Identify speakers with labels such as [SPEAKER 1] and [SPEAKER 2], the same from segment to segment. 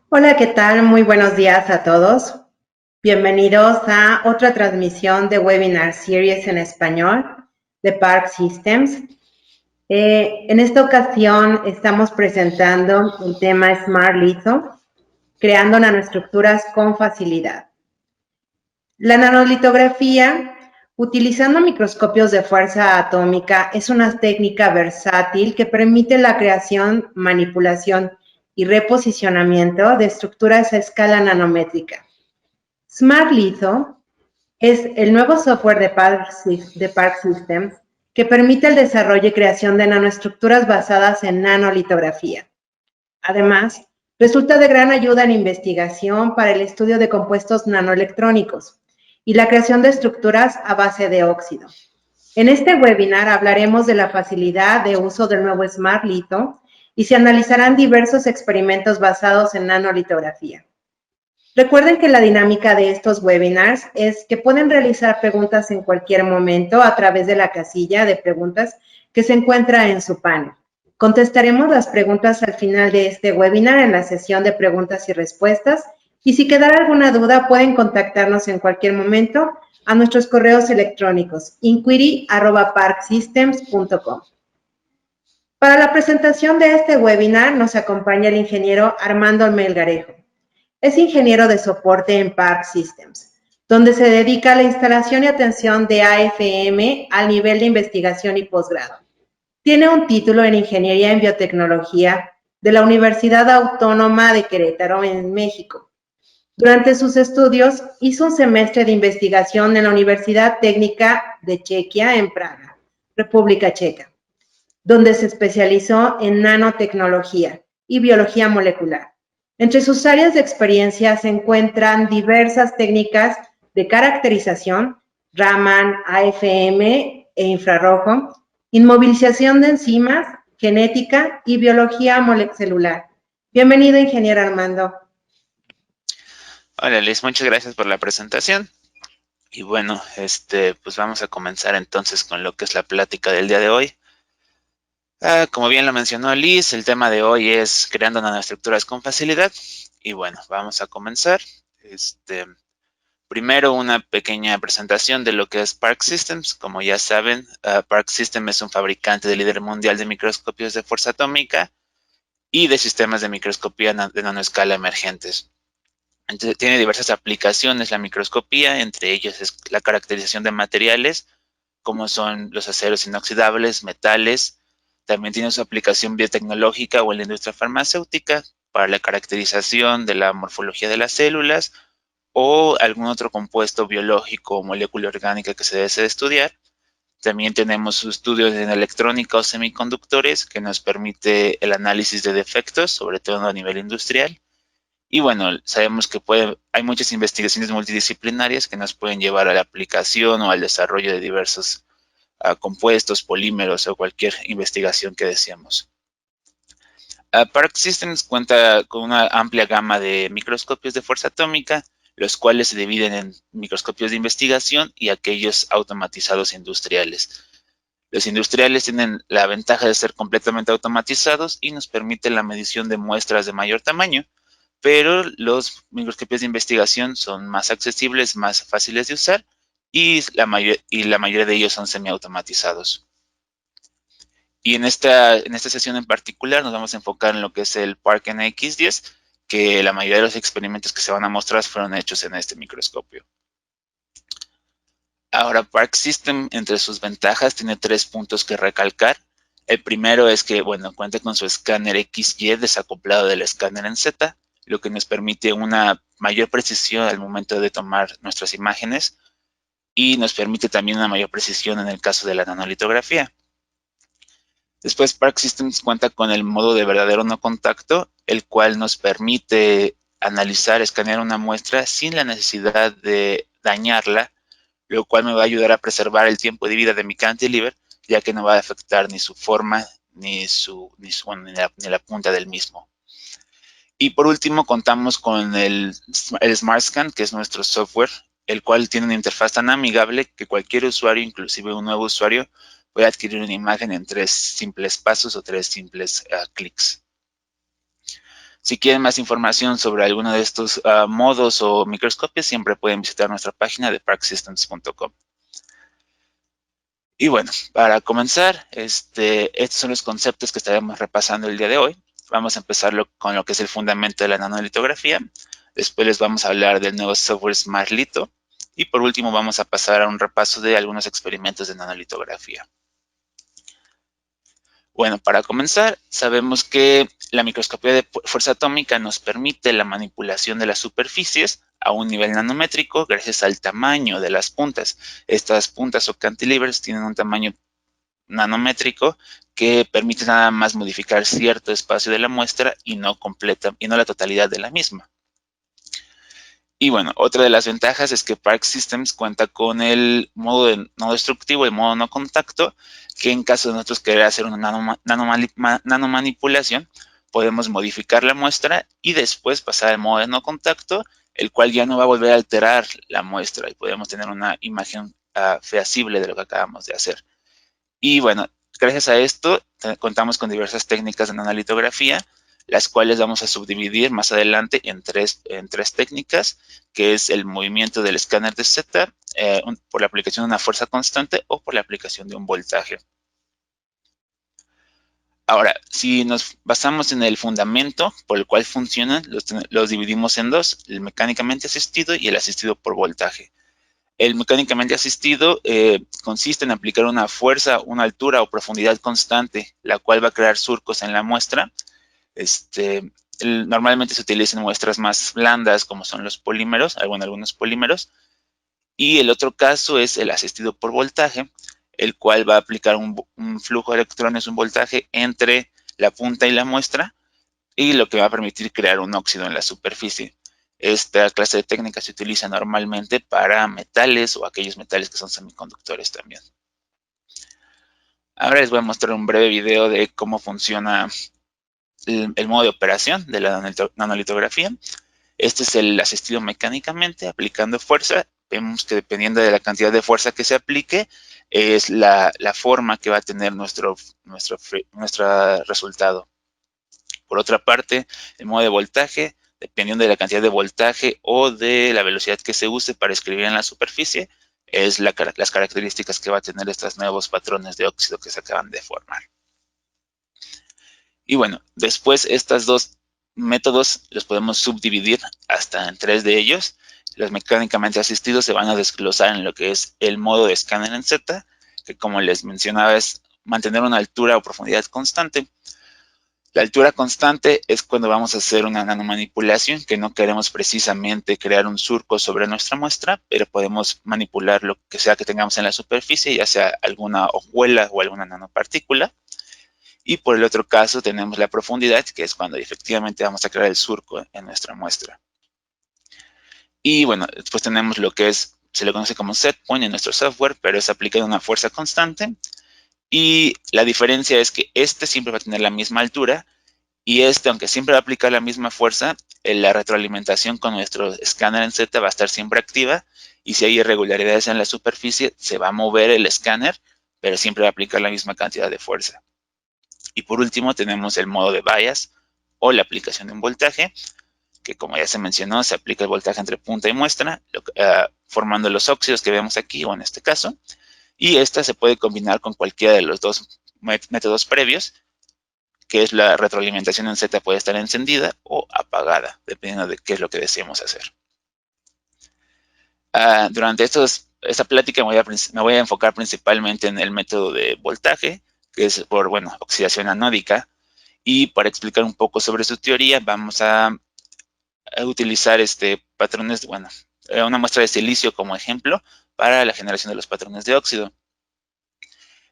[SPEAKER 1] Hola, ¿qué tal? Muy buenos días a todos. Bienvenidos a otra transmisión de Webinar Series en español de Park Systems. En esta ocasión estamos presentando el tema Smart Litho, creando nanoestructuras con facilidad. La nanolitografía, utilizando microscopios de fuerza atómica, es una técnica versátil que permite la creación, manipulación y reposicionamiento de estructuras a escala nanométrica. Smart Litho es el nuevo software de Park Systems que permite el desarrollo y creación de nanoestructuras basadas en nanolitografía. Además, resulta de gran ayuda en investigación para el estudio de compuestos nanoelectrónicos y la creación de estructuras a base de óxido. En este webinar hablaremos de la facilidad de uso del nuevo Smart Litho y se analizarán diversos experimentos basados en nanolitografía. Recuerden que la dinámica de estos webinars es que pueden realizar preguntas en cualquier momento a través de la casilla de preguntas que se encuentra en su panel. Contestaremos las preguntas al final de este webinar en la sesión de preguntas y respuestas, y si quedara alguna duda pueden contactarnos en cualquier momento a nuestros correos electrónicos inquiry@parksystems.com. Para la presentación de este webinar nos acompaña el ingeniero Armando Melgarejo. Es ingeniero de soporte en Park Systems, donde se dedica a la instalación y atención de AFM al nivel de investigación y posgrado. Tiene un título en Ingeniería en Biotecnología de la Universidad Autónoma de Querétaro, en México. Durante sus estudios hizo un semestre de investigación en la Universidad Técnica de Chequia, en Praga, República Checa, donde se especializó en nanotecnología y biología molecular. Entre sus áreas de experiencia se encuentran diversas técnicas de caracterización, Raman, AFM e infrarrojo, inmovilización de enzimas, genética y biología molecular. Bienvenido, ingeniero Armando.
[SPEAKER 2] Hola Liz, muchas gracias por la presentación. Y bueno, pues vamos a comenzar entonces con lo que es la plática del día de hoy. Como bien lo mencionó Liz, el tema de hoy es creando nanoestructuras con facilidad. Y bueno, vamos a comenzar. Primero una pequeña presentación de lo que es Park Systems. Como ya saben, Park Systems es un fabricante de líder mundial de microscopios de fuerza atómica y de sistemas de microscopía de nanoescala emergentes. Entonces, tiene diversas aplicaciones la microscopía, entre ellos es la caracterización de materiales, como son los aceros inoxidables, metales. También tiene su aplicación biotecnológica o en la industria farmacéutica para la caracterización de la morfología de las células o algún otro compuesto biológico o molécula orgánica que se desee estudiar. También tenemos estudios en electrónica o semiconductores que nos permite el análisis de defectos, sobre todo a nivel industrial. Y bueno, sabemos que hay muchas investigaciones multidisciplinarias que nos pueden llevar a la aplicación o al desarrollo de diversos compuestos, polímeros o cualquier investigación que deseemos. Park Systems cuenta con una amplia gama de microscopios de fuerza atómica, los cuales se dividen en microscopios de investigación y aquellos automatizados industriales. Los industriales tienen la ventaja de ser completamente automatizados y nos permiten la medición de muestras de mayor tamaño, pero los microscopios de investigación son más accesibles, más fáciles de usar y la mayoría de ellos son semiautomatizados. Y en esta sesión en particular nos vamos a enfocar en lo que es el Park NX10, que la mayoría de los experimentos que se van a mostrar fueron hechos en este microscopio. Ahora, Park System, entre sus ventajas, tiene 3 puntos que recalcar. El primero es que, bueno, cuenta con su escáner XY desacoplado del escáner en Z, lo que nos permite una mayor precisión al momento de tomar nuestras imágenes y nos permite también una mayor precisión en el caso de la nanolitografía. Después, Park Systems cuenta con el modo de verdadero no contacto, el cual nos permite analizar, escanear una muestra sin la necesidad de dañarla, lo cual me va a ayudar a preservar el tiempo de vida de mi cantilever, ya que no va a afectar ni su forma ni la punta del mismo. Y por último, contamos con el Smart Scan, que es nuestro software, el cual tiene una interfaz tan amigable que cualquier usuario, inclusive un nuevo usuario, puede adquirir una imagen en 3 simples pasos o 3 simples clics. Si quieren más información sobre alguno de estos modos o microscopios, siempre pueden visitar nuestra página de parksystems.com. Y bueno, para comenzar, estos son los conceptos que estaremos repasando el día de hoy. Vamos a empezar con lo que es el fundamento de la nanolitografía. Después les vamos a hablar del nuevo software SmartLitho. Y por último vamos a pasar a un repaso de algunos experimentos de nanolitografía. Bueno, para comenzar, sabemos que la microscopía de fuerza atómica nos permite la manipulación de las superficies a un nivel nanométrico gracias al tamaño de las puntas. Estas puntas o cantilevers tienen un tamaño nanométrico que permite nada más modificar cierto espacio de la muestra y no la totalidad de la misma. Y bueno, otra de las ventajas es que Park Systems cuenta con el modo no destructivo, el modo no contacto, que en caso de nosotros querer hacer una nanomanipulación, podemos modificar la muestra y después pasar al modo de no contacto, el cual ya no va a volver a alterar la muestra y podemos tener una imagen feasible de lo que acabamos de hacer. Y bueno, gracias a esto contamos con diversas técnicas de nanolitografía, las cuales vamos a subdividir más adelante en tres técnicas, que es el movimiento del escáner de Z, por la aplicación de una fuerza constante o por la aplicación de un voltaje. Ahora, si nos basamos en el fundamento por el cual funcionan, los dividimos en dos, el mecánicamente asistido y el asistido por voltaje. El mecánicamente asistido consiste en aplicar una fuerza, una altura o profundidad constante, la cual va a crear surcos en la muestra. Normalmente se utilizan muestras más blandas, como son los polímeros, algunos polímeros. Y el otro caso es el asistido por voltaje, el cual va a aplicar un flujo de electrones, un voltaje entre la punta y la muestra, y lo que va a permitir crear un óxido en la superficie. Esta clase de técnica se utiliza normalmente para metales o aquellos metales que son semiconductores también. Ahora les voy a mostrar un breve video de cómo funciona el modo de operación de la nanolitografía. Este es el asistido mecánicamente, aplicando fuerza. Vemos que dependiendo de la cantidad de fuerza que se aplique, es la forma que va a tener nuestro resultado. Por otra parte, el modo de voltaje, dependiendo de la cantidad de voltaje o de la velocidad que se use para escribir en la superficie, es las características que va a tener estos nuevos patrones de óxido que se acaban de formar. Y bueno, después estos dos métodos los podemos subdividir hasta en tres de ellos. Los mecánicamente asistidos se van a desglosar en lo que es el modo de escáner en Z, que como les mencionaba es mantener una altura o profundidad constante. La altura constante es cuando vamos a hacer una nanomanipulación, que no queremos precisamente crear un surco sobre nuestra muestra, pero podemos manipular lo que sea que tengamos en la superficie, ya sea alguna hojuela o alguna nanopartícula. Y por el otro caso tenemos la profundidad, que es cuando efectivamente vamos a crear el surco en nuestra muestra. Y bueno, después tenemos lo que se le conoce como set point en nuestro software, pero es aplicado una fuerza constante. Y la diferencia es que siempre va a tener la misma altura y aunque siempre va a aplicar la misma fuerza, la retroalimentación con nuestro escáner en Z va a estar siempre activa y si hay irregularidades en la superficie, se va a mover el escáner, pero siempre va a aplicar la misma cantidad de fuerza. Y por último tenemos el modo de bias o la aplicación de un voltaje, que como ya se mencionó, se aplica el voltaje entre punta y muestra, formando los óxidos que vemos aquí o en este caso. Y esta se puede combinar con cualquiera de los dos métodos previos, que es la retroalimentación en Z puede estar encendida o apagada, dependiendo de qué es lo que deseemos hacer. Durante esta plática me voy a enfocar principalmente en el método de voltaje, que es por, oxidación anódica. Y para explicar un poco sobre su teoría, vamos a utilizar patrones, una muestra de silicio como ejemplo para la generación de los patrones de óxido.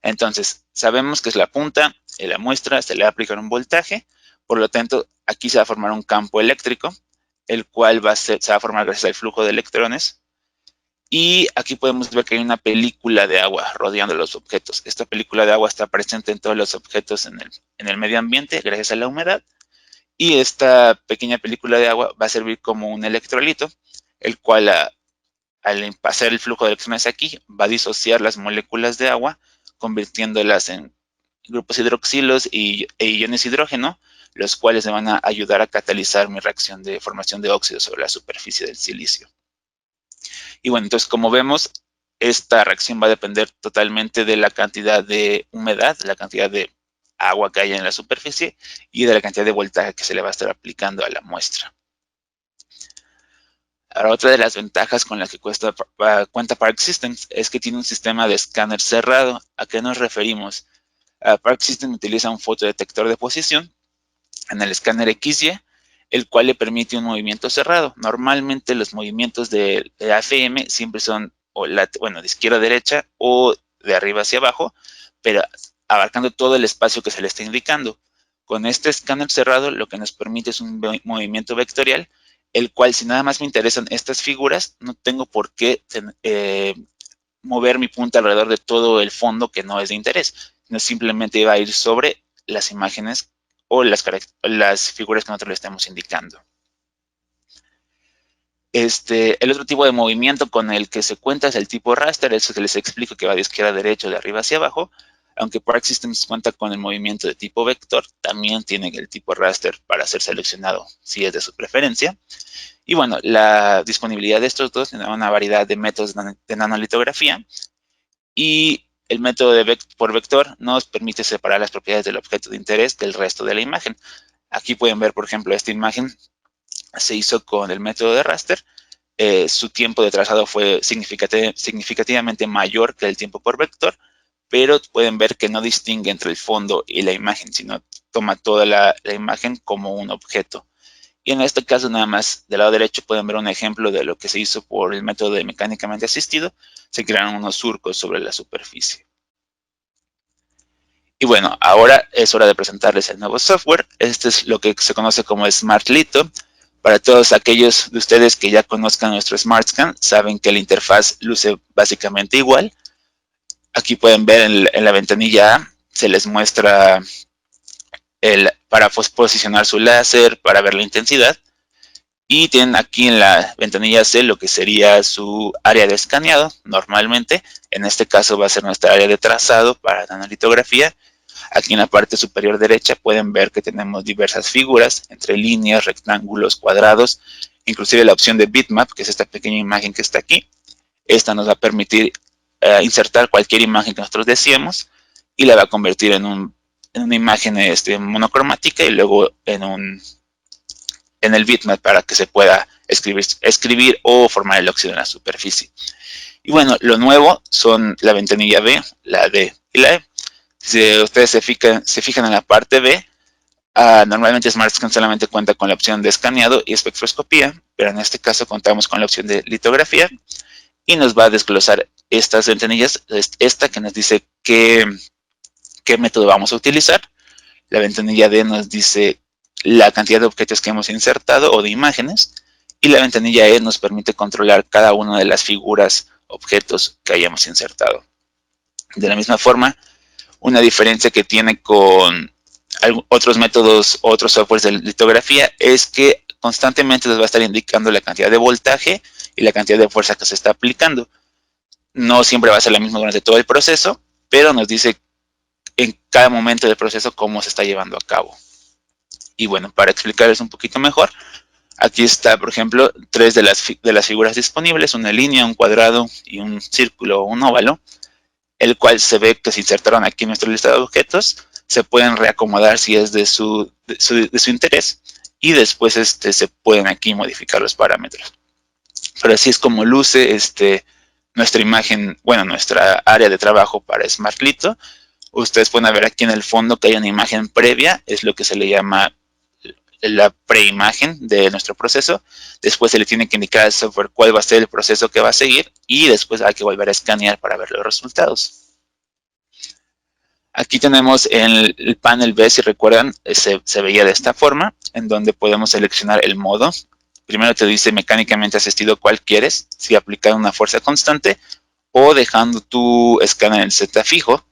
[SPEAKER 2] Entonces, sabemos que es la punta, en la muestra se le va a aplicar un voltaje, por lo tanto, aquí se va a formar un campo eléctrico, el cual se va a formar gracias al flujo de electrones. Y aquí podemos ver que hay una película de agua rodeando los objetos. Esta película de agua está presente en todos los objetos en el medio ambiente gracias a la humedad. Y esta pequeña película de agua va a servir como un electrolito, el cual al pasar el flujo de electrones aquí, va a disociar las moléculas de agua, convirtiéndolas en grupos hidroxilos e iones hidrógeno, los cuales me van a ayudar a catalizar mi reacción de formación de óxido sobre la superficie del silicio. Y bueno, entonces como vemos, esta reacción va a depender totalmente de la cantidad de humedad, la cantidad de agua que haya en la superficie y de la cantidad de voltaje que se le va a estar aplicando a la muestra. Ahora, otra de las ventajas con las que cuenta Park Systems es que tiene un sistema de escáner cerrado. ¿A qué nos referimos? Park Systems utiliza un fotodetector de posición en el escáner XY, el cual le permite un movimiento cerrado. Normalmente los movimientos de AFM siempre son de izquierda a derecha o de arriba hacia abajo, pero abarcando todo el espacio que se le está indicando. Con este escáner cerrado lo que nos permite es un movimiento vectorial, el cual si nada más me interesan estas figuras, no tengo por qué mover mi punta alrededor de todo el fondo que no es de interés, sino simplemente va a ir sobre las imágenes o las figuras que nosotros le estemos indicando. El otro tipo de movimiento con el que se cuenta es el tipo raster, eso que les explico que va de izquierda a derecha, de arriba hacia abajo. Aunque Park Systems cuenta con el movimiento de tipo vector, también tiene el tipo raster para ser seleccionado si es de su preferencia. Y bueno, la disponibilidad de estos dos tiene una variedad de métodos de nanolitografía, y el método por vector nos permite separar las propiedades del objeto de interés del resto de la imagen. Aquí pueden ver, por ejemplo, esta imagen se hizo con el método de raster. Su tiempo de trazado fue significativamente mayor que el tiempo por vector, pero pueden ver que no distingue entre el fondo y la imagen, sino toma toda la imagen como un objeto. Y en este caso, nada más del lado derecho pueden ver un ejemplo de lo que se hizo por el método de mecánicamente asistido. Se crearon unos surcos sobre la superficie. Y bueno, ahora es hora de presentarles el nuevo software. Este es lo que se conoce como Smart Litho. Para todos aquellos de ustedes que ya conozcan nuestro SmartScan, saben que la interfaz luce básicamente igual. Aquí pueden ver en la ventanilla A, se les muestra para posicionar su láser, para ver la intensidad. Y tienen aquí en la ventanilla C lo que sería su área de escaneado, normalmente. En este caso va a ser nuestra área de trazado para nanolitografía. Aquí en la parte superior derecha pueden ver que tenemos diversas figuras, entre líneas, rectángulos, cuadrados, inclusive la opción de bitmap, que es esta pequeña imagen que está aquí. Esta nos va a permitir insertar cualquier imagen que nosotros deseemos y la va a convertir en una imagen monocromática y luego en el bitmap para que se pueda escribir o formar el óxido en la superficie. Y bueno, lo nuevo son la ventanilla B, la D y la E. Si ustedes se fijan en la parte B, normalmente SmartScan solamente cuenta con la opción de escaneado y espectroscopía, pero en este caso contamos con la opción de litografía y nos va a desglosar estas ventanillas, esta que nos dice qué método vamos a utilizar. La ventanilla D nos dice la cantidad de objetos que hemos insertado o de imágenes, y la ventanilla E nos permite controlar cada una de las figuras, objetos que hayamos insertado. De la misma forma, una diferencia que tiene con otros métodos, otros softwares de litografía, es que constantemente nos va a estar indicando la cantidad de voltaje y la cantidad de fuerza que se está aplicando. No siempre va a ser la misma durante todo el proceso, pero nos dice en cada momento del proceso cómo se está llevando a cabo. Y bueno, para explicarles un poquito mejor, aquí está, por ejemplo, tres de las figuras disponibles, una línea, un cuadrado y un círculo o un óvalo, el cual se ve que se insertaron aquí en nuestra lista de objetos. Se pueden reacomodar si es de su interés, y después se pueden aquí modificar los parámetros. Pero así es como luce nuestra imagen, bueno, nuestra área de trabajo para Smart Litho. Ustedes pueden ver aquí en el fondo que hay una imagen previa, es lo que se le llama la preimagen de nuestro proceso. Después se le tiene que indicar al software cuál va a ser el proceso que va a seguir, y después hay que volver a escanear para ver los resultados. Aquí tenemos el panel B, si recuerdan, se veía de esta forma, en donde podemos seleccionar el modo. Primero te dice mecánicamente asistido cuál quieres, si aplicar una fuerza constante o dejando tu escáner en Z fijo.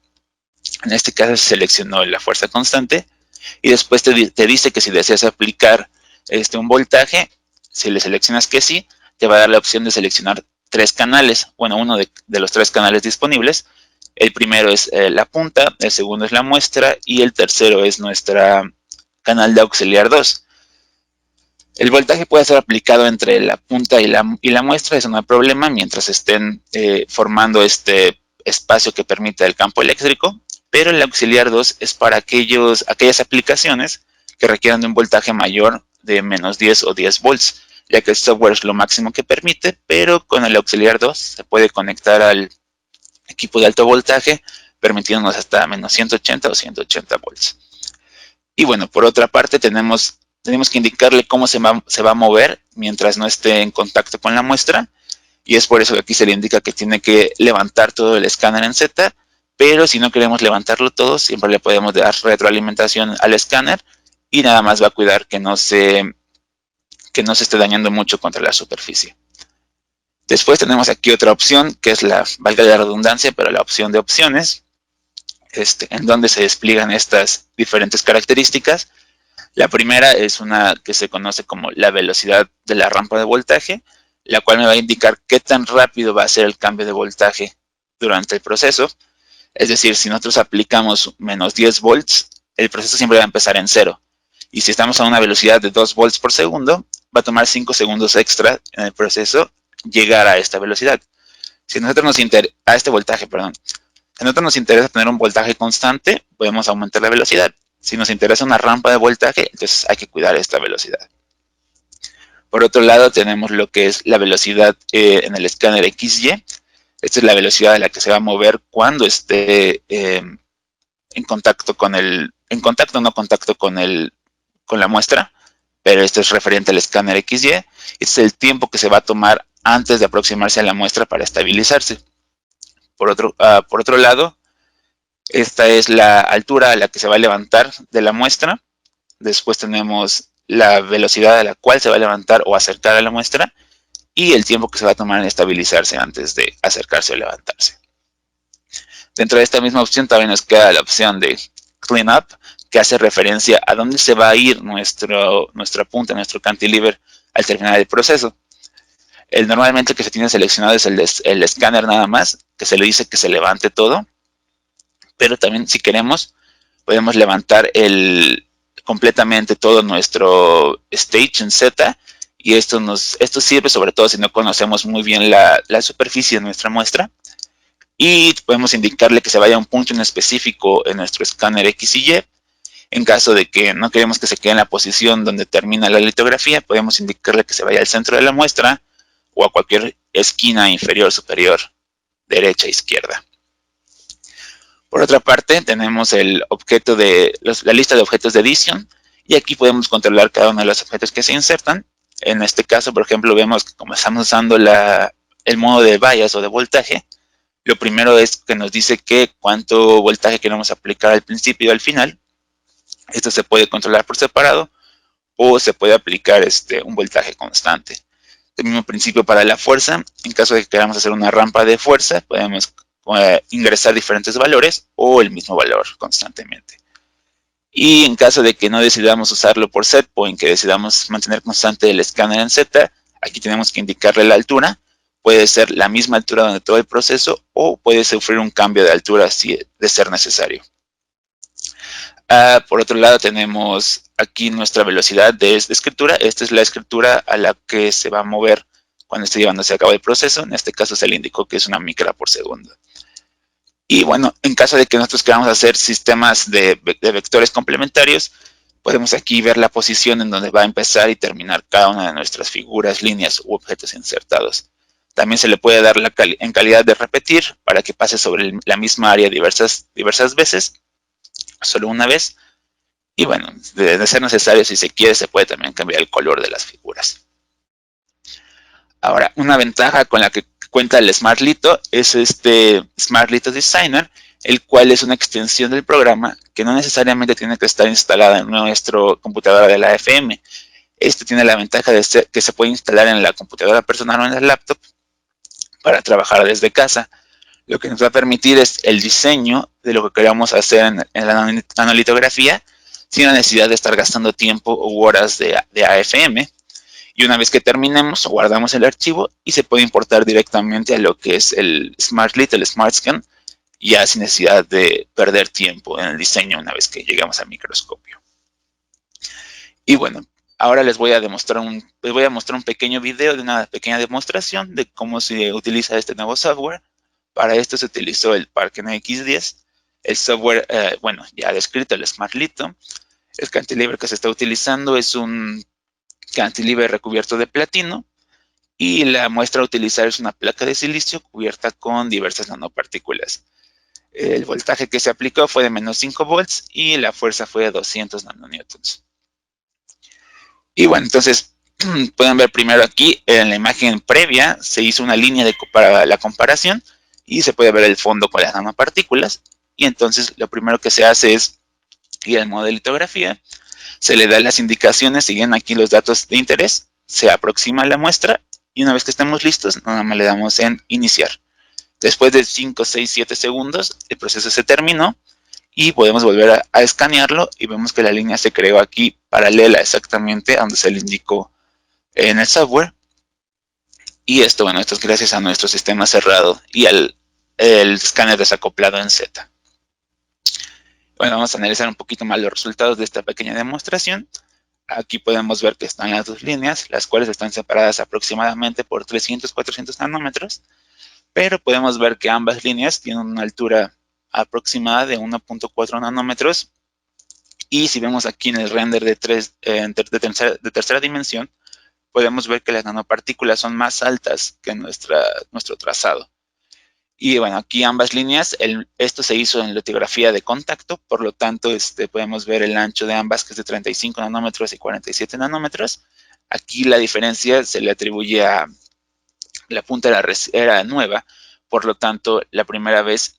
[SPEAKER 2] En este caso se seleccionó la fuerza constante, y después te dice que si deseas aplicar un voltaje, si le seleccionas que sí, te va a dar la opción de seleccionar tres canales, bueno, uno de los tres canales disponibles. El primero es la punta, el segundo es la muestra y el tercero es nuestra canal de auxiliar 2. El voltaje puede ser aplicado entre la punta y la muestra, eso no hay problema, mientras estén formando este espacio que permite el campo eléctrico, pero el auxiliar 2 es para aquellas aplicaciones que requieran de un voltaje mayor de menos 10 o 10 volts, ya que el software es lo máximo que permite, pero con el auxiliar 2 se puede conectar al equipo de alto voltaje, permitiéndonos hasta menos 180 o 180 volts. Y bueno, por otra parte tenemos que indicarle cómo se va a mover mientras no esté en contacto con la muestra, y es por eso que aquí se le indica que tiene que levantar todo el escáner en Z, pero si no queremos levantarlo todo, siempre le podemos dar retroalimentación al escáner y nada más va a cuidar que no se esté dañando mucho contra la superficie. Después tenemos aquí otra opción que es valga la redundancia, pero la opción de opciones, en donde se despliegan estas diferentes características. La primera es una que se conoce como la velocidad de la rampa de voltaje, la cual me va a indicar qué tan rápido va a ser el cambio de voltaje durante el proceso. Es decir, si nosotros aplicamos menos 10 volts, el proceso siempre va a empezar en 0. Y si estamos a una velocidad de 2 volts por segundo, va a tomar 5 segundos extra en el proceso llegar a esta velocidad. Si a nosotros nos interesa, a este voltaje, perdón. Si a nosotros nos interesa tener un voltaje constante, podemos aumentar la velocidad. Si nos interesa una rampa de voltaje, entonces hay que cuidar esta velocidad. Por otro lado, tenemos lo que es la velocidad en el escáner XY. Esta es la velocidad a la que se va a mover cuando esté en contacto con la muestra, pero esto es referente al escáner XY. Este es el tiempo que se va a tomar antes de aproximarse a la muestra para estabilizarse. Por otro lado, esta es la altura a la que se va a levantar de la muestra. Después tenemos la velocidad a la cual se va a levantar o acercar a la muestra y el tiempo que se va a tomar en estabilizarse antes de acercarse o levantarse. Dentro de esta misma opción también nos queda la opción de Clean Up, que hace referencia a dónde se va a ir nuestra punta, nuestro cantilever al terminar el proceso. Normalmente el que se tiene seleccionado es el escáner nada más, que se le dice que se levante todo, pero también si queremos podemos levantar completamente todo nuestro stage en Z, y esto sirve sobre todo si no conocemos muy bien la superficie de nuestra muestra, y podemos indicarle que se vaya a un punto en específico en nuestro escáner X y Y. En caso de que no queremos que se quede en la posición donde termina la litografía, podemos indicarle que se vaya al centro de la muestra o a cualquier esquina inferior, superior, derecha, izquierda. Por otra parte, tenemos la lista de objetos de edición, y aquí podemos controlar cada uno de los objetos que se insertan. En este caso, por ejemplo, vemos que como estamos usando el modo de bias o de voltaje, lo primero es que nos dice cuánto voltaje queremos aplicar al principio y al final. Esto se puede controlar por separado o se puede aplicar un voltaje constante. El mismo principio para la fuerza. En caso de que queramos hacer una rampa de fuerza, podemos ingresar diferentes valores o el mismo valor constantemente. Y en caso de que no decidamos usarlo por set point, que decidamos mantener constante el escáner en Z, aquí tenemos que indicarle la altura. Puede ser la misma altura durante todo el proceso o puede sufrir un cambio de altura si de ser necesario. Por otro lado, tenemos aquí nuestra velocidad de escritura. Esta es la escritura a la que se va a mover cuando esté llevándose a cabo el proceso. En este caso se le indicó que es una micra por segundo. Y bueno, en caso de que nosotros queramos hacer sistemas de vectores complementarios, podemos aquí ver la posición en donde va a empezar y terminar cada una de nuestras figuras, líneas u objetos insertados. También se le puede dar en calidad de repetir para que pase sobre la misma área diversas veces, solo una vez. Y bueno, de ser necesario, si se quiere, se puede también cambiar el color de las figuras. Ahora, una ventaja con la que cuenta el SmartLitho es este SmartLitho Designer, el cual es una extensión del programa que no necesariamente tiene que estar instalada en nuestra computadora de la FM. Este tiene la ventaja de que se puede instalar en la computadora personal o en el laptop para trabajar desde casa. Lo que nos va a permitir es el diseño de lo que queramos hacer en la nanolitografía sin la necesidad de estar gastando tiempo u horas de AFM. Y una vez que terminemos, guardamos el archivo y se puede importar directamente a lo que es el SmartLitho, el SmartScan, ya sin necesidad de perder tiempo en el diseño una vez que llegamos al microscopio. Y bueno, ahora les voy a mostrar un pequeño video de una pequeña demostración de cómo se utiliza este nuevo software. Para esto se utilizó el Park NX10, el software, bueno, ya descrito, el Smart Litho. El cantilever que se está utilizando es un cantilever recubierto de platino y la muestra a utilizar es una placa de silicio cubierta con diversas nanopartículas. El voltaje que se aplicó fue de menos 5 volts y la fuerza fue de 200 nanonewtons. Y bueno, entonces pueden ver primero aquí en la imagen previa se hizo una línea para la comparación y se puede ver el fondo con las nanopartículas. Y entonces lo primero que se hace es ir al modo de litografía, se le da las indicaciones, siguen aquí los datos de interés, se aproxima la muestra y una vez que estemos listos, nada más le damos en iniciar. Después de 5, 6, 7 segundos, el proceso se terminó y podemos volver a escanearlo y vemos que la línea se creó aquí paralela exactamente a donde se le indicó en el software. Y esto, bueno, esto es gracias a nuestro sistema cerrado y al el escáner desacoplado en Z. Bueno, vamos a analizar un poquito más los resultados de esta pequeña demostración. Aquí podemos ver que están las dos líneas, las cuales están separadas aproximadamente por 300, 400 nanómetros, pero podemos ver que ambas líneas tienen una altura aproximada de 1.4 nanómetros. Y si vemos aquí en el render de tercera dimensión, podemos ver que las nanopartículas son más altas que nuestro trazado. Y bueno, aquí ambas líneas, esto se hizo en litografía de contacto, por lo tanto podemos ver el ancho de ambas que es de 35 nanómetros y 47 nanómetros. Aquí la diferencia se le atribuye a la punta era nueva, por lo tanto la primera vez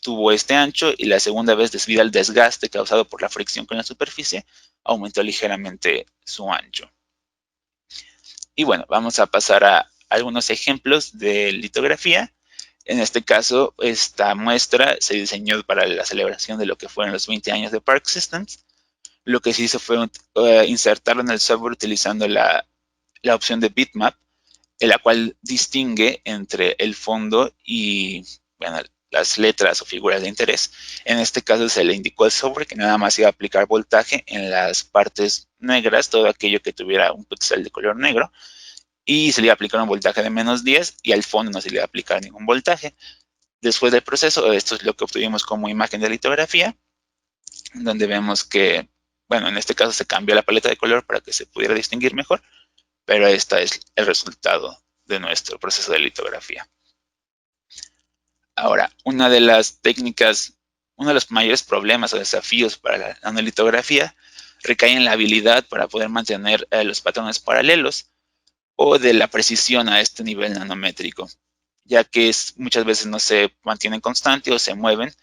[SPEAKER 2] tuvo este ancho y la segunda vez debido al desgaste causado por la fricción con la superficie, aumentó ligeramente su ancho. Y bueno, vamos a pasar a algunos ejemplos de litografía. En este caso, esta muestra se diseñó para la celebración de lo que fueron los 20 años de Park Systems. Lo que se hizo fue insertarlo en el software utilizando la opción de bitmap, en la cual distingue entre el fondo y bueno, las letras o figuras de interés. En este caso se le indicó al software que nada más iba a aplicar voltaje en las partes negras, todo aquello que tuviera un píxel de color negro, y se le iba a aplicar un voltaje de menos 10 y al fondo no se le iba a aplicar ningún voltaje. Después del proceso, esto es lo que obtuvimos como imagen de litografía, donde vemos que, bueno, en este caso se cambió la paleta de color para que se pudiera distinguir mejor, pero este es el resultado de nuestro proceso de litografía. Ahora, una de las técnicas, uno de los mayores problemas o desafíos para la nanolitografía recae en la habilidad para poder mantener los patrones paralelos o de la precisión a este nivel nanométrico, ya que muchas veces no se mantienen constantes o se mueven,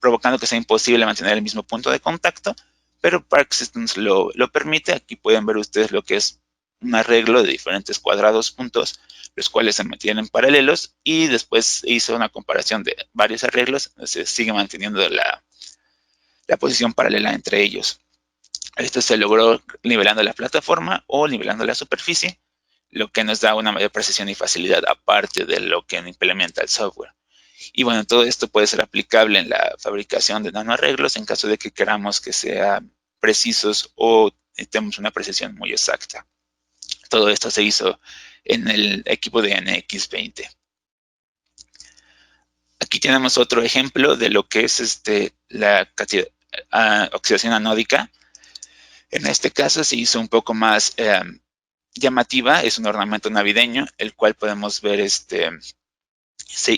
[SPEAKER 2] provocando que sea imposible mantener el mismo punto de contacto, pero Park Systems lo permite. Aquí pueden ver ustedes lo que es un arreglo de diferentes cuadrados juntos, los cuales se mantienen paralelos, y después se hizo una comparación de varios arreglos, se sigue manteniendo la posición paralela entre ellos. Esto se logró nivelando la plataforma o nivelando la superficie, lo que nos da una mayor precisión y facilidad aparte de lo que implementa el software. Y bueno, todo esto puede ser aplicable en la fabricación de nanoarreglos en caso de que queramos que sean precisos o necesitemos una precisión muy exacta. Todo esto se hizo en el equipo de NX20. Aquí tenemos otro ejemplo de lo que es la oxidación anódica. En este caso se hizo un poco más llamativa, es un ornamento navideño, el cual podemos ver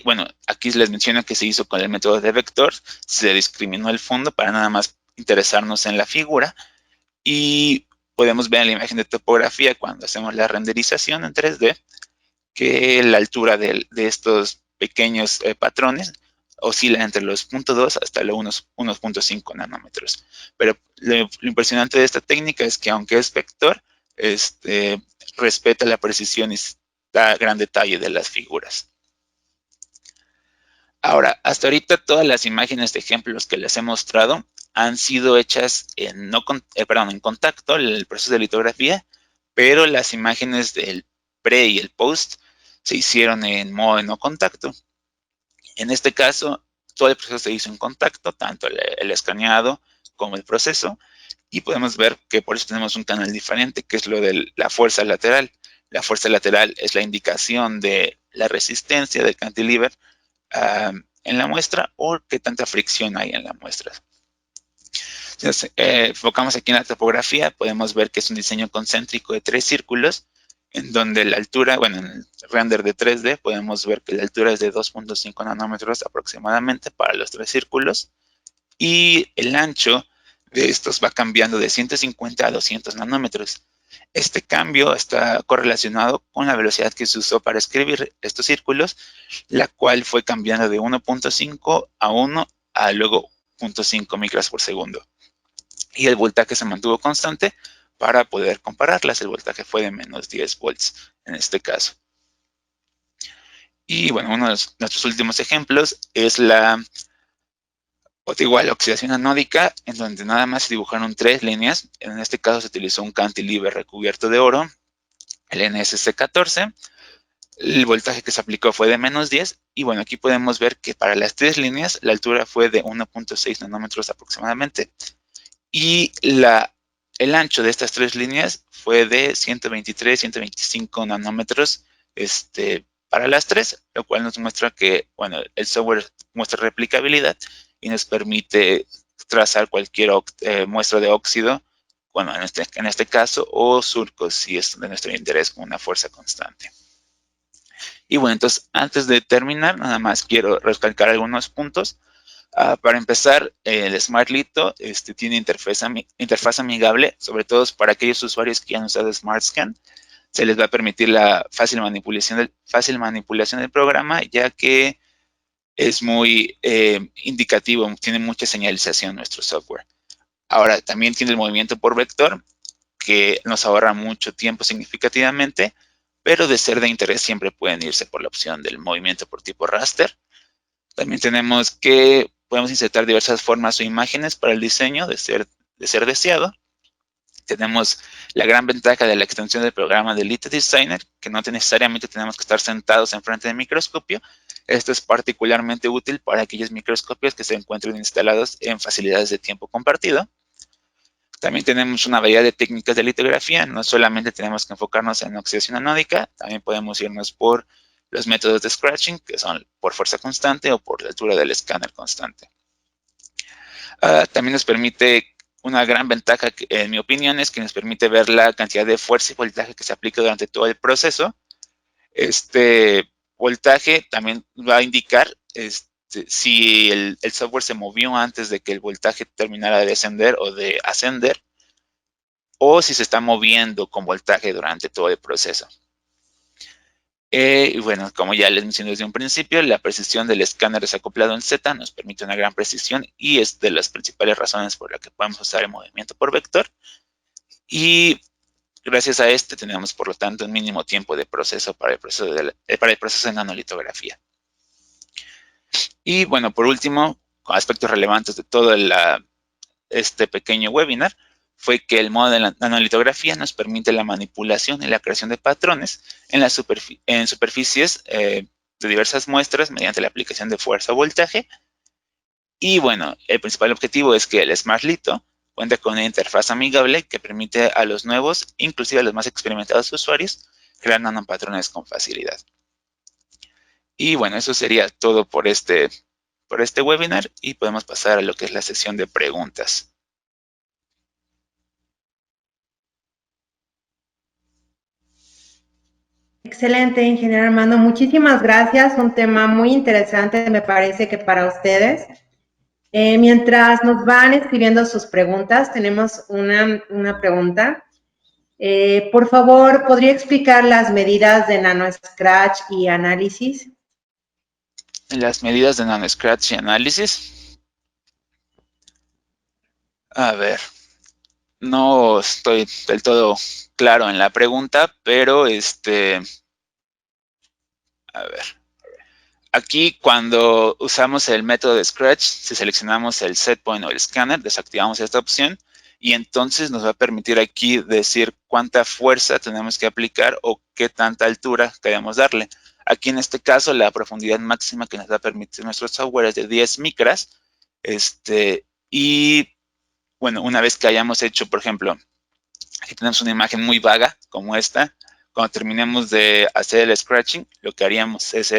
[SPEAKER 2] bueno, aquí les menciono que se hizo con el método de vector, se discriminó el fondo para nada más interesarnos en la figura y podemos ver en la imagen de topografía cuando hacemos la renderización en 3D que la altura de estos pequeños patrones oscila entre los 0.2 hasta los 1.5 nanómetros. Pero lo impresionante de esta técnica es que aunque es vector, respeta la precisión y da gran detalle de las figuras. Ahora, hasta ahorita todas las imágenes de ejemplos que les he mostrado han sido hechas en contacto, el proceso de litografía, pero las imágenes del pre y el post se hicieron en modo de no contacto. En este caso, todo el proceso se hizo en contacto, tanto el escaneado como el proceso, y podemos ver que por eso tenemos un canal diferente, que es lo de la fuerza lateral. La fuerza lateral es la indicación de la resistencia del cantilever en la muestra o qué tanta fricción hay en la muestra. Si nos enfocamos aquí en la topografía, podemos ver que es un diseño concéntrico de 3 círculos, en donde la altura, bueno, en el render de 3D podemos ver que la altura es de 2.5 nanómetros aproximadamente para los 3 círculos, y el ancho de estos va cambiando de 150 a 200 nanómetros. Este cambio está correlacionado con la velocidad que se usó para escribir estos círculos, la cual fue cambiando de 1.5 a 1 a luego 0.5 micras por segundo. Y el voltaje se mantuvo constante para poder compararlas. El voltaje fue de menos 10 volts en este caso. Y bueno, uno de nuestros últimos ejemplos es la igual oxidación anódica, en donde nada más se dibujaron 3 líneas. En este caso se utilizó un cantilever recubierto de oro, el NSC14. El voltaje que se aplicó fue de menos 10. Y bueno, aquí podemos ver que para las 3 líneas la altura fue de 1.6 nanómetros aproximadamente. Y el ancho de estas 3 líneas fue de 123, 125 nanómetros para las 3, lo cual nos muestra que, bueno, el software muestra replicabilidad y nos permite trazar cualquier muestra de óxido, bueno, en este caso, o surcos si es de nuestro interés con una fuerza constante. Y bueno, entonces, antes de terminar, nada más quiero recalcar algunos puntos. Para empezar, el Smart Litho tiene interfaz amigable, sobre todo para aquellos usuarios que ya han usado SmartScan. Se les va a permitir la fácil manipulación del programa, ya que es muy indicativo, tiene mucha señalización nuestro software. Ahora, también tiene el movimiento por vector, que nos ahorra mucho tiempo significativamente, pero de ser de interés siempre pueden irse por la opción del movimiento por tipo raster. También tenemos que podemos insertar diversas formas o imágenes para el diseño de ser deseado. Tenemos la gran ventaja de la extensión del programa de Litho Designer, que no necesariamente tenemos que estar sentados enfrente del microscopio. Esto es particularmente útil para aquellos microscopios que se encuentren instalados en facilidades de tiempo compartido. También tenemos una variedad de técnicas de litografía. No solamente tenemos que enfocarnos en oxidación anódica, también podemos irnos por los métodos de scratching, que son por fuerza constante o por la altura del escáner constante. También nos permite, una gran ventaja, en mi opinión, es que nos permite ver la cantidad de fuerza y voltaje que se aplica durante todo el proceso. Este voltaje también va a indicar si el software se movió antes de que el voltaje terminara de descender o de ascender, o si se está moviendo con voltaje durante todo el proceso. Y bueno, como ya les mencioné desde un principio, la precisión del escáner desacoplado en Z nos permite una gran precisión y es de las principales razones por las que podemos usar el movimiento por vector. Y gracias a tenemos, por lo tanto, un mínimo tiempo de proceso para el proceso de nanolitografía. Y bueno, por último, aspectos relevantes de todo este pequeño webinar fue que el modo de la nanolitografía nos permite la manipulación y la creación de patrones en superficies de diversas muestras mediante la aplicación de fuerza o voltaje. Y bueno, el principal objetivo es que el Smart Litho cuenta con una interfaz amigable que permite a los nuevos, inclusive a los más experimentados usuarios, crear nanopatrones con facilidad. Y bueno, eso sería todo por este webinar y podemos pasar a lo que es la sección de preguntas.
[SPEAKER 1] Excelente, ingeniero Armando. Muchísimas gracias. Un tema muy interesante, me parece que para ustedes. Mientras nos van escribiendo sus preguntas, tenemos una pregunta. Por favor, ¿podría explicar las medidas de NanoScratch y análisis?
[SPEAKER 2] Las medidas de NanoScratch y análisis. A ver, no estoy del todo claro en la pregunta, pero a ver. Aquí, cuando usamos el método de Scratch, si seleccionamos el setpoint o el scanner, desactivamos esta opción y entonces nos va a permitir aquí decir cuánta fuerza tenemos que aplicar o qué tanta altura queremos darle. Aquí en este caso, la profundidad máxima que nos va a permitir nuestro software es de 10 micras. Y bueno, una vez que hayamos hecho, por ejemplo, aquí tenemos una imagen muy vaga como esta, cuando terminemos de hacer el scratching, lo que haríamos es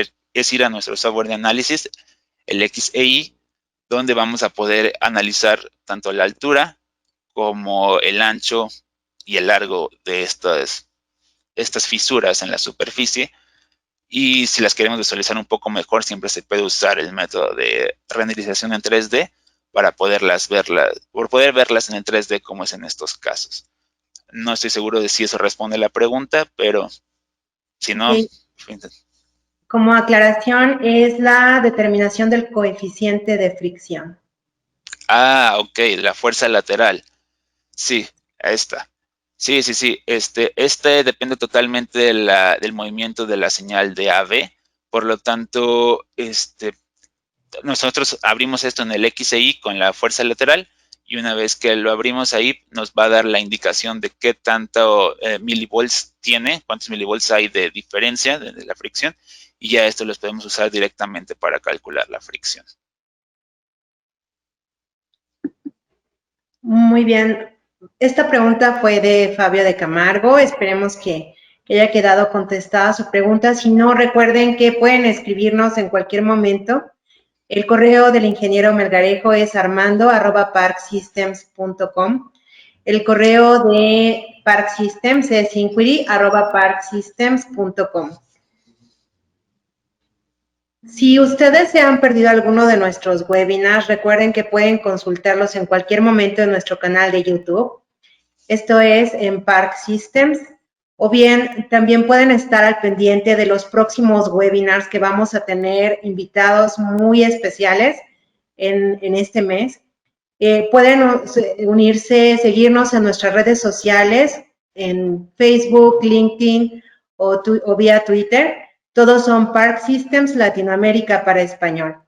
[SPEAKER 2] ir a nuestro software de análisis, el XEI, donde vamos a poder analizar tanto la altura como el ancho y el largo de estas fisuras en la superficie. Y si las queremos visualizar un poco mejor, siempre se puede usar el método de renderización en 3D para poder verlas en el 3D como es en estos casos. No estoy seguro de si eso responde a la pregunta, pero si no...
[SPEAKER 1] Okay. Como aclaración, es la determinación del coeficiente de fricción.
[SPEAKER 2] Ah, ok, la fuerza lateral. Sí, esta. Sí, sí, sí. Este depende totalmente del movimiento de la señal de AB. Por lo tanto, nosotros abrimos esto en el XI con la fuerza lateral y una vez que lo abrimos ahí nos va a dar la indicación de qué tanto milivolts tiene, cuántos milivolts hay de diferencia de la fricción y ya esto los podemos usar directamente para calcular la fricción.
[SPEAKER 1] Muy bien. Esta pregunta fue de Fabio de Camargo. Esperemos que haya quedado contestada su pregunta. Si no, recuerden que pueden escribirnos en cualquier momento. El correo del ingeniero Melgarejo es armando@parksystems.com. El correo de Park Systems es inquiry@parksystems.com. Si ustedes se han perdido alguno de nuestros webinars, recuerden que pueden consultarlos en cualquier momento en nuestro canal de YouTube. Esto es en Park Systems. O bien, también pueden estar al pendiente de los próximos webinars que vamos a tener invitados muy especiales en este mes. Pueden unirse, seguirnos en nuestras redes sociales, en Facebook, LinkedIn o vía Twitter. Todos son Park Systems Latinoamérica para español.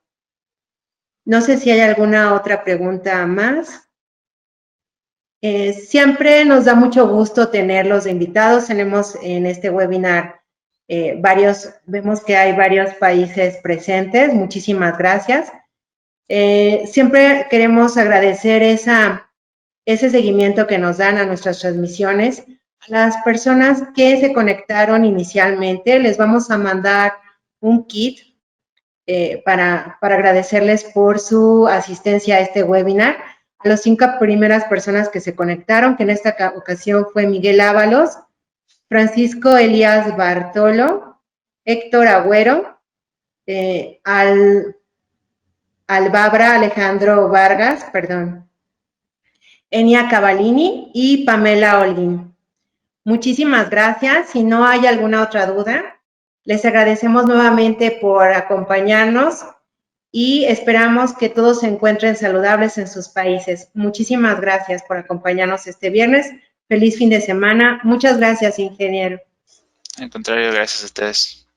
[SPEAKER 1] No sé si hay alguna otra pregunta más. Siempre nos da mucho gusto tenerlos de invitados. Tenemos en este webinar vemos que hay varios países presentes. Muchísimas gracias. Siempre queremos agradecer ese seguimiento que nos dan a nuestras transmisiones. A las personas que se conectaron inicialmente, les vamos a mandar un kit para agradecerles por su asistencia a este webinar. A las 5 primeras personas que se conectaron, que en esta ocasión fue Miguel Ábalos, Francisco Elías Bartolo, Héctor Agüero, Albabra Alejandro Vargas, perdón, Enia Cavallini y Pamela Olguín. Muchísimas gracias. Si no hay alguna otra duda, les agradecemos nuevamente por acompañarnos y esperamos que todos se encuentren saludables en sus países. Muchísimas gracias por acompañarnos este viernes. Feliz fin de semana. Muchas gracias, ingeniero.
[SPEAKER 2] Al contrario, gracias a ustedes.